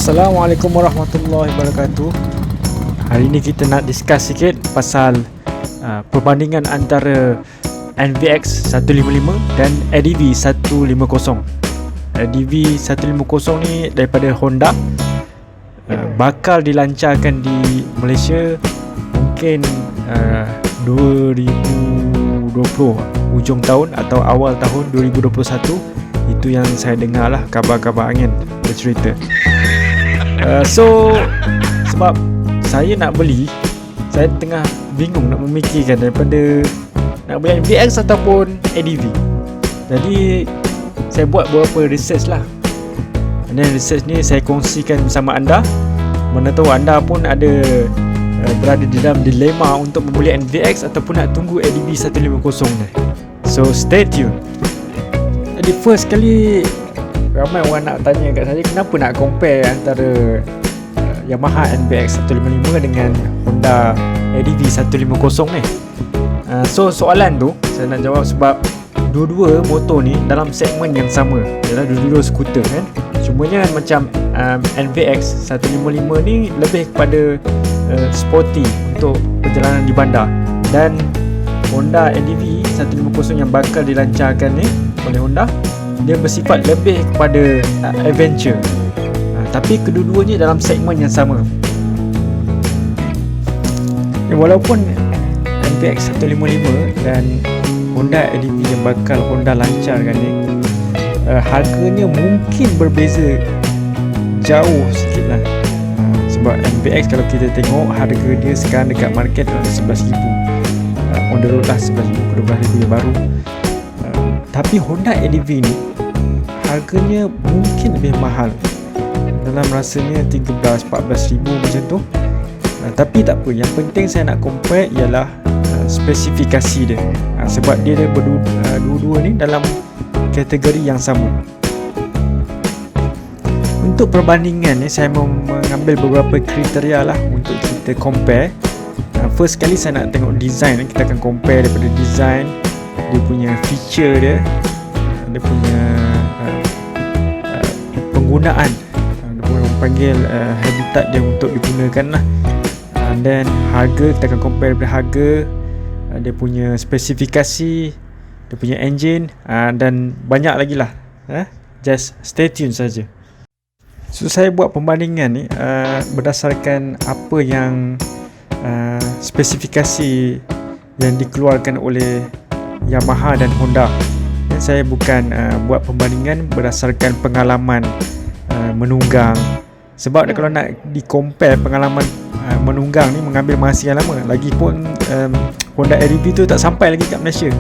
Assalamualaikum warahmatullahi wabarakatuh. Hari ni kita nak discuss sikit pasal perbandingan antara NVX 155 dan ADV 150. ADV 150 ni daripada Honda, bakal dilancarkan di Malaysia mungkin 2020 hujung tahun atau awal tahun 2021. Itu yang saya dengar lah, kabar-kabar angin bercerita. So sebab saya nak beli, saya tengah bingung nak memikirkan daripada nak beli NVX ataupun ADV. Jadi saya buat beberapa research lah. Dan research ni saya kongsikan bersama anda. Mana tahu anda pun ada berada di dalam dilema untuk membeli NVX ataupun nak tunggu ADV 150 ni. So stay tune. Jadi first kali ramai orang nak tanya kat saya, kenapa nak compare antara Yamaha NVX 155 dengan Honda ADV 150 ni. So soalan tu saya nak jawab sebab dua-dua motor ni dalam segmen yang sama, ialah dua-dua skuter kan. Cumanya macam NVX 155 ni lebih kepada sporty untuk perjalanan di bandar, dan Honda ADV 150 yang bakal dilancarkan ni oleh Honda, dia bersifat lebih kepada adventure. Tapi kedua-duanya dalam segmen yang sama. Walaupun NVX 155 dan Honda ADV yang bakal Honda lancarkan ni, harganya mungkin berbeza jauh sikit lah. Sebab NVX kalau kita tengok harga dia sekarang dekat market adalah RM11,000, on the road lah RM11,000 ke RM12,000 yang baru. Tapi Honda ADV ni harganya mungkin lebih mahal, dalam rasanya RM13,000-14,000 macam tu. Tapi tak apa, yang penting saya nak compare ialah spesifikasi dia. Sebab dia dua-dua ni dalam kategori yang sama. Untuk perbandingan ni, saya mengambil beberapa kriteria lah untuk kita compare. First kali saya nak tengok design. Kita akan compare daripada design, dia punya feature dia, dia punya penggunaan, dia panggil habitat dia untuk digunakan lah. And then harga, kita akan compare daripada harga, dia punya spesifikasi, dia punya engine, dan banyak lagi lah. Just stay tune saja. So saya buat perbandingan ni berdasarkan apa yang spesifikasi yang dikeluarkan oleh Yamaha dan Honda. Dan saya bukan buat perbandingan berdasarkan pengalaman menunggang. Sebab kalau nak di-compare pengalaman menunggang ni mengambil masa yang lama. Lagipun Honda ADV tu tak sampai lagi kat Malaysia.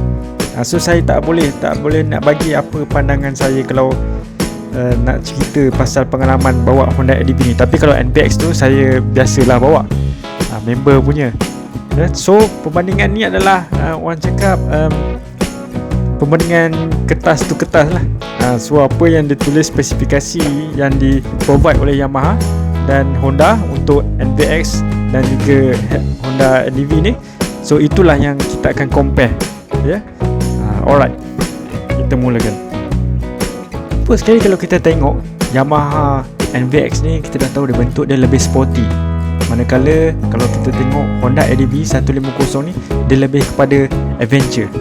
So saya tak boleh nak bagi apa pandangan saya kalau nak cerita pasal pengalaman bawa Honda ADV ni. Tapi kalau NVX tu saya biasalah bawa, member punya. So perbandingan ni adalah orang cakap perbandingan kertas tu kertas lah. So apa yang ditulis spesifikasi yang di-provide oleh Yamaha dan Honda untuk NVX dan juga Honda ADV ni, so itulah yang kita akan compare. Alright, kita mulakan. First sekali kalau kita tengok Yamaha NVX ni, kita dah tahu dia bentuk dia lebih sporty. Manakala kalau kita tengok Honda ADV 150 ni, dia lebih kepada adventure.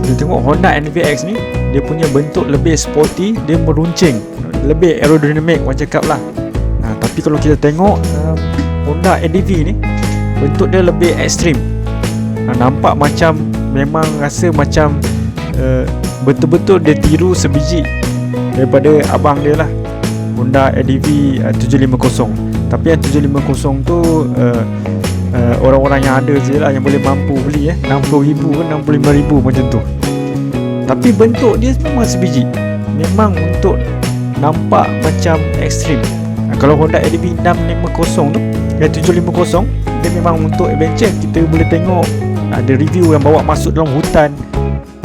Kita tengok Honda NVX ni, dia punya bentuk lebih sporty, dia meruncing, lebih aerodinamik orang cakap lah. Tapi kalau kita tengok Honda ADV ni, bentuk dia lebih ekstrim. Nampak macam, memang rasa macam betul-betul dia tiru sebiji daripada abang dia lah, Honda ADV 750. Tapi yang 750 tu orang-orang yang ada je lah yang boleh mampu beli, RM60,000 ke RM65,000 macam tu. Tapi bentuk dia memang sebiji, memang untuk nampak macam ekstrim. Kalau Honda ADV 650 tu, yang 750, dia memang untuk adventure. Kita boleh tengok ada review yang bawa masuk dalam hutan,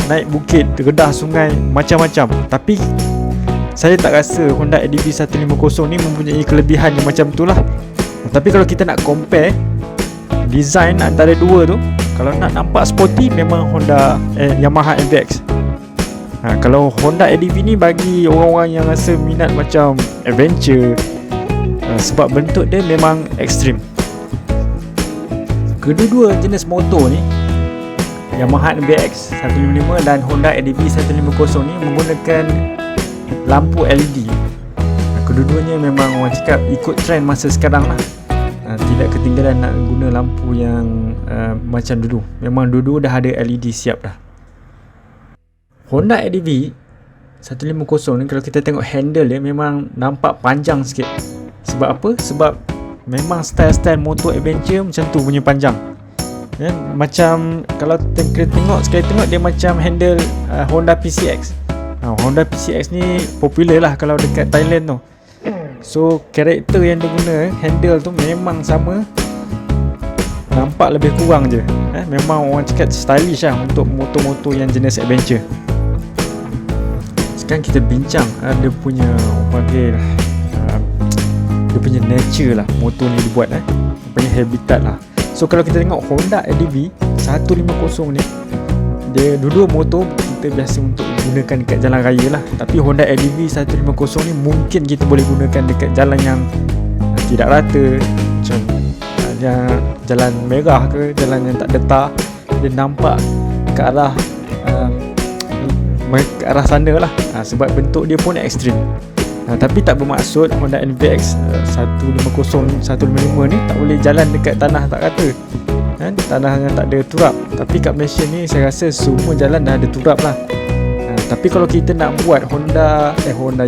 naik bukit, redah sungai, macam-macam. Tapi saya tak rasa Honda ADV 150 ni mempunyai kelebihan yang macam tu lah. Tapi kalau kita nak compare design antara dua tu, kalau nak nampak sporty, memang Yamaha NVX. Kalau Honda ADV ni bagi orang-orang yang rasa minat macam adventure, sebab bentuk dia memang ekstrim. Kedua-dua jenis motor ni, Yamaha NBX 155 dan Honda ADV 150 ni menggunakan lampu LED. Kedua-duanya memang orang cakap ikut trend masa sekarang lah. Tidak ketinggalan nak guna lampu yang macam dulu. Memang dulu dah ada LED siap dah. Honda ADV 150 ni kalau kita tengok handle dia memang nampak panjang sikit. Sebab apa? Sebab memang style-style motor adventure macam tu punya panjang. Macam kalau kita tengok sekali tengok dia macam handle Honda PCX. Honda PCX ni popular lah kalau dekat Thailand tu. So karakter yang dia guna handle tu memang sama, nampak lebih kurang je. Memang orang cakap stylish lah untuk motor-motor yang jenis adventure. Sekarang kita bincang dia punya panggil dia punya nature lah motor ni dibuat, dia punya habitat lah. So kalau kita tengok Honda ADV 150 ni, dia dulu motor kita biasa untuk gunakan dekat jalan raya lah. Tapi Honda ADV 150 ni mungkin kita boleh gunakan dekat jalan yang tidak rata, macam jalan merah ke, jalan yang tak ada tar. Dia nampak ke arah sana lah, sebab bentuk dia pun ekstrim. Tapi tak bermaksud Honda NBX 150 155 ni tak boleh jalan dekat tanah tak rata, tanah yang tak ada turap. Tapi kat Malaysia ni saya rasa semua jalan dah ada turap lah. Tapi kalau kita nak buat Honda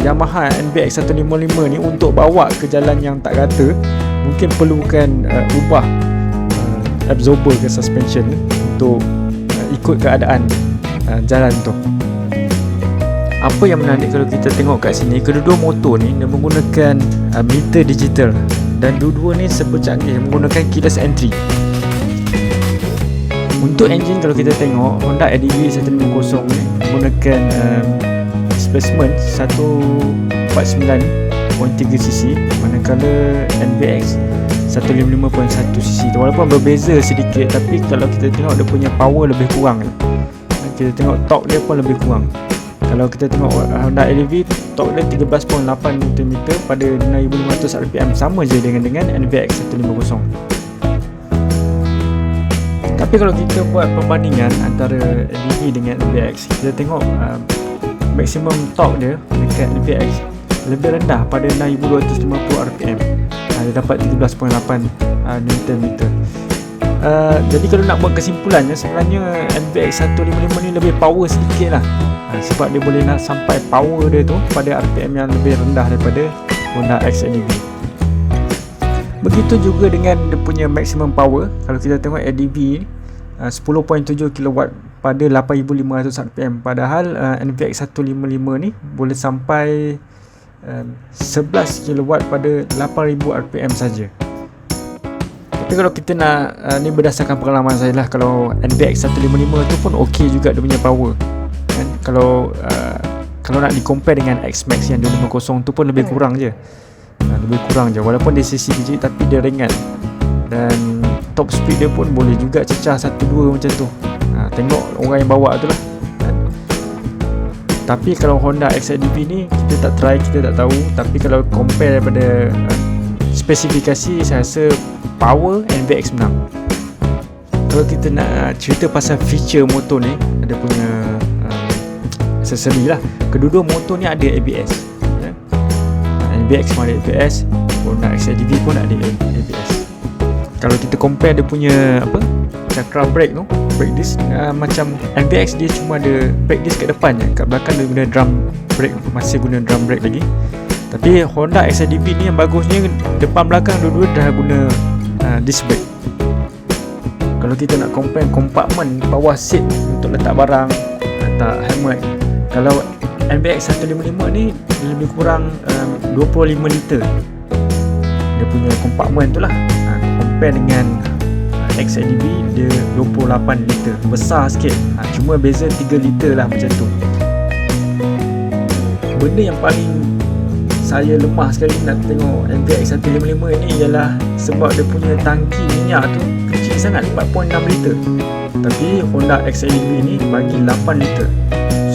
Yamaha NBX 155 ni untuk bawa ke jalan yang tak rata, mungkin perlukan ubah absorber ke suspension untuk ikut keadaan jalan tu. Apa yang menarik kalau kita tengok kat sini, kedua-dua motor ni dia menggunakan meter digital dan dua-dua ni serba canggih, menggunakan keyless entry. Untuk enjin kalau kita tengok Honda ADV 150 ni menggunakan displacement 149.3cc, manakala NBX 155.1cc. Walaupun berbeza sedikit, tapi kalau kita tengok dia punya power lebih kurang. Kita tengok torque dia pun lebih kurang. Kalau kita tengok Honda ADV, torque dia 13.8 Nm pada 6,500 rpm, sama je dengan NBX 150. Tapi kalau kita buat perbandingan antara ADV dengan NBX, kita tengok maksimum torque dia dekat NBX lebih rendah pada 6,250 rpm. Dia dapat 13.8 Nm. Jadi kalau nak buat kesimpulannya, sebenarnya NBX 155 ni lebih power sedikit lah, sebab dia boleh nak sampai power dia tu pada RPM yang lebih rendah daripada Honda XADV. Begitu juga dengan dia punya maximum power. Kalau kita tengok ADV 10.7 kW pada 8,500 rpm, padahal NBX 155 ni boleh sampai 11 kW pada 8,000 rpm saja. Tapi kalau kita nak ni berdasarkan pengalaman saya lah, kalau NBX 155 tu pun okey juga dia punya power kan. Kalau nak di-compare dengan X-Max yang 250 tu pun lebih kurang je. Lebih kurang je, walaupun dia sisi kecil tapi dia ringan, dan top speed dia pun boleh juga cecah 1-2 macam tu. Tengok orang yang bawa tu lah kan. Tapi kalau Honda XADV ni kita tak try, kita tak tahu. Tapi kalau compare daripada spesifikasi, saya rasa power NBX menang. Kalau kita nak cerita pasal feature motor ni, ada punya aksesori lah. Kedua-dua motor ni ada ABS. NBX pun ada ABS, Honda XADV pun ada ABS. Kalau kita compare dia punya cakra brake tu, brake disc, macam NBX dia cuma ada brake disc kat depan je, kat belakang dia guna drum brake, masih guna drum brake lagi. Tapi Honda XADV ni yang bagusnya, depan belakang dua-dua dah guna disc brake. Kalau kita nak compare kompartmen bawah seat untuk letak barang, letak helmet, kalau NBX 155 ni lebih kurang 25 liter dia punya kompartmen tu lah. Compare dengan XADV dia 28 liter, besar sikit. Cuma beza 3 liter lah macam tu. Benda yang paling saya lemah sekali nak tengok NBX 155 ni ialah sebab dia punya tangki minyak tu kecil sangat, 4.6 liter. Tapi Honda XADV ni bagi 8 liter.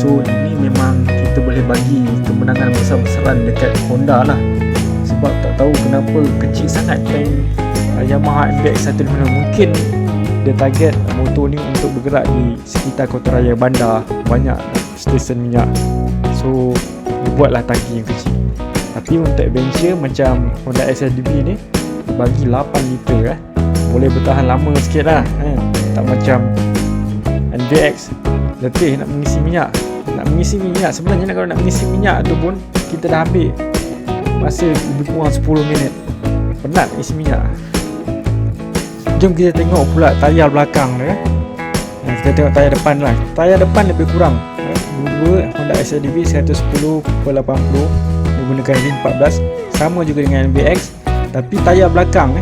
So ini memang kita boleh bagi kemenangan besar-besaran dekat Honda lah. Sebab tak tahu kenapa kecil sangat tank Yamaha MBX 150. Mungkin dia target motor ni untuk bergerak di sekitar kota raya bandar, banyak stesen minyak. So dia buatlah tangki yang kecil. Tapi untuk adventure macam Honda XLDV ni bagi 8 liter boleh bertahan lama sikit lah tak macam NVX letih nak mengisi minyak. Sebenarnya kalau nak mengisi minyak tu pun kita dah ambil masa lebih kurang 10 minit, penat isi minyak. Jom kita tengok pula tayar belakang dia. Kita tengok tayar depan lah. Tayar depan lebih kurang dua Honda XLDV 110/80 menggunakan rim 14, sama juga dengan NVX. Tapi tayar belakang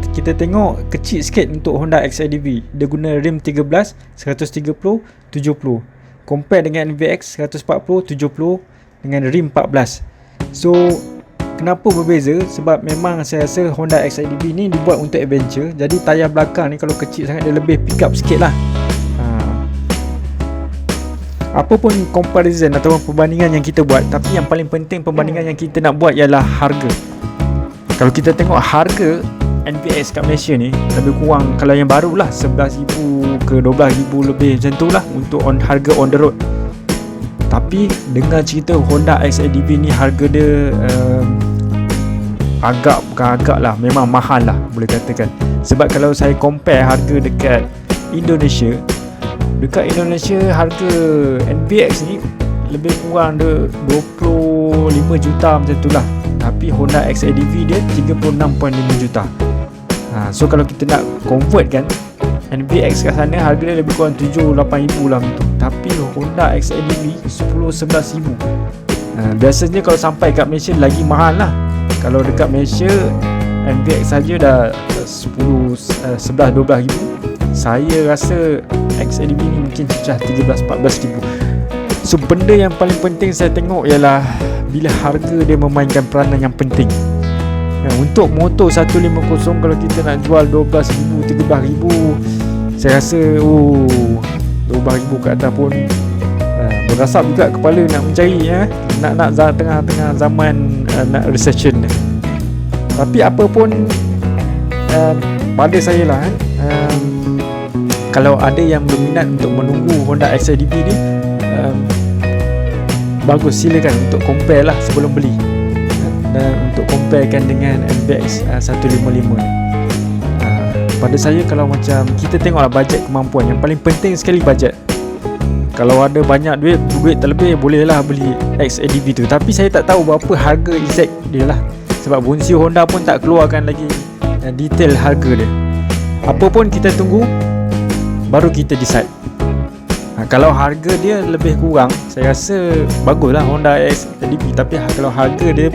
kita tengok kecil sikit untuk Honda XLDV. Dia guna rim 13 130/70. Compare dengan NVX 140/70 dengan rim 14. So kenapa berbeza? Sebab memang saya rasa Honda XLDV ni dibuat untuk adventure. Jadi tayar belakang ni kalau kecil sangat dia lebih pick up sikit lah. Apa pun comparison atau perbandingan yang kita buat, tapi yang paling penting perbandingan yang kita nak buat ialah harga. Kalau kita tengok harga NVX kat Malaysia ni lebih kurang, kalau yang baru lah 11,000 ke 12,000 lebih macam tu lah untuk harga on the road. Tapi dengar cerita Honda XLDV ni harga dia bukan agak lah, memang mahal lah boleh katakan. Sebab kalau saya compare harga dekat Indonesia harga NVX ni lebih kurang dia 25 juta macam tu lah. Tapi Honda XLDV dia 36.5 juta. So kalau kita nak convert kan, NVX kat sana harga dia lebih kurang 7-8 ribu lah tu. Tapi Honda XLDV 10-11 ribu. Biasanya kalau sampai kat Malaysia lagi mahal lah. Kalau dekat Malaysia NVX saja dah 11-12 ribu. Saya rasa XLDV ni mungkin cecah 13-14 ribu. So benda yang paling penting saya tengok ialah bila harga dia memainkan peranan yang penting. Untuk motor 150 kalau kita nak jual 12,000, 13,000, saya rasa 12,000 ke atas pun berasap juga kepala nak mencari nak tengah-tengah zaman nak recession. Tapi apa pun pada saya lah kalau ada yang berminat untuk menunggu Honda XLDV ni, bagus, silakan untuk compare lah sebelum beli, dan untuk comparekan dengan NVX 155 ni. Pada saya kalau macam kita tengoklah bajet kemampuan, yang paling penting sekali bajet. Kalau ada banyak duit terlebih, bolehlah beli XLDV tu. Tapi saya tak tahu berapa harga exact dia lah, sebab Bunsio Honda pun tak keluarkan lagi detail harga dia. Apa pun kita tunggu baru kita decide. Kalau harga dia lebih kurang, saya rasa baguslah Honda XLDV. Tapi kalau harga dia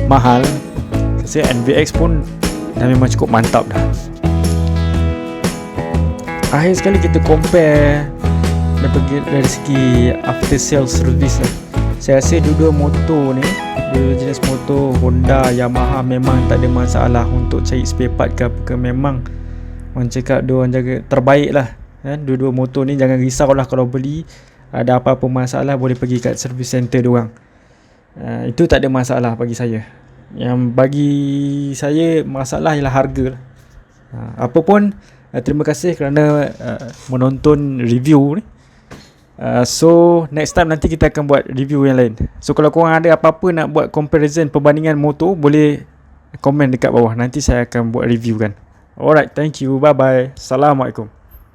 mahal, saya NVX pun dah memang cukup mantap dah. Akhir sekali kita compare dari segi after sales service lah. Saya rasa dua motor ni, dua jenis motor Honda, Yamaha memang tak ada masalah untuk cari spare part ke apa ke. Memang orang cakap dia orang jaga terbaik lah. Dua-dua motor ni jangan risau lah, kalau beli ada apa-apa masalah boleh pergi kat service center diorang. Itu tak ada masalah bagi saya. Yang bagi saya masalah ialah harga lah. Apa pun terima kasih kerana menonton review ni. So next time nanti kita akan buat review yang lain. So kalau korang ada apa-apa nak buat comparison perbandingan motor, boleh komen dekat bawah. Nanti saya akan buat review kan. Alright, thank you, bye bye. Assalamualaikum.